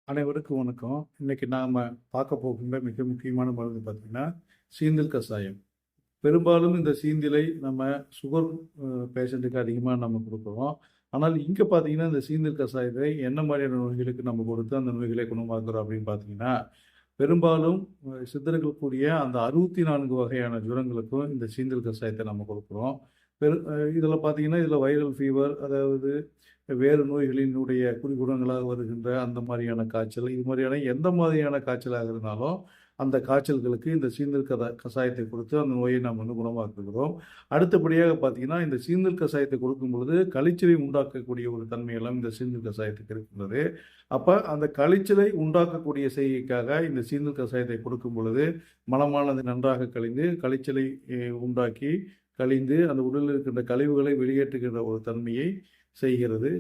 அனைவருக்கும் வணக்கம். இன்னைக்கு நாம பார்க்க போகின்ற மிக முக்கியமான மருந்து பார்த்தீங்கன்னா, சீந்தில் கஷாயம். பெரும்பாலும் இந்த சீந்திலை நம்ம சுகர் பேஷண்ட்டுக்கு அதிகமா நம்ம குடுக்குறோம். ஆனால் இங்க பார்த்தீங்கன்னா, இந்த சீந்தில் கஷாயத்தை என்ன மாதிரியான நோய்களுக்கு நம்ம கொடுத்து அந்த நோய்களை குணமாக்குறோம் அப்படின்னு பார்த்தீங்கன்னா, பெரும்பாலும் சித்தர்கள் கூறிய அந்த 64 வகையான ஜுரங்களுக்கும் இந்த சீந்தில் கஷாயத்தை நம்ம கொடுக்குறோம். இதில பார்த்தீங்கன்னா, இதில வைரல் ஃபீவர், அதாவது வேறு நோய்களினுடைய குறிகுணங்களாக வருகின்ற அந்த மாதிரியான காய்ச்சல், இது மாதிரியான எந்த மாதிரியான காய்ச்சலாக இருந்தாலும், அந்த காய்ச்சல்களுக்கு இந்த சீந்தல் கஷாயத்தை கொடுத்து அந்த நோயை நாம் வந்து குணமாக்குகிறோம். அடுத்தபடியாக பார்த்தீங்கன்னா, இந்த சீந்தல் கஷாயத்தை கொடுக்கும் பொழுது கழிச்சலை உண்டாக்கக்கூடிய ஒரு தன்மையெல்லாம் இந்த சீந்தல் கஷாயத்துக்கு இருக்கின்றது. அப்ப அந்த கழிச்சலை உண்டாக்கக்கூடிய செய்கைக்காக இந்த சீந்தல் கஷாயத்தை கொடுக்கும் பொழுது, மலமானது நன்றாக கழிந்து கழிச்சலை உண்டாக்கி, கழிந்து அந்த உடலில் இருக்கின்ற கழிவுகளை வெளியேற்றுகின்ற ஒரு தன்மையை செய்கிறது.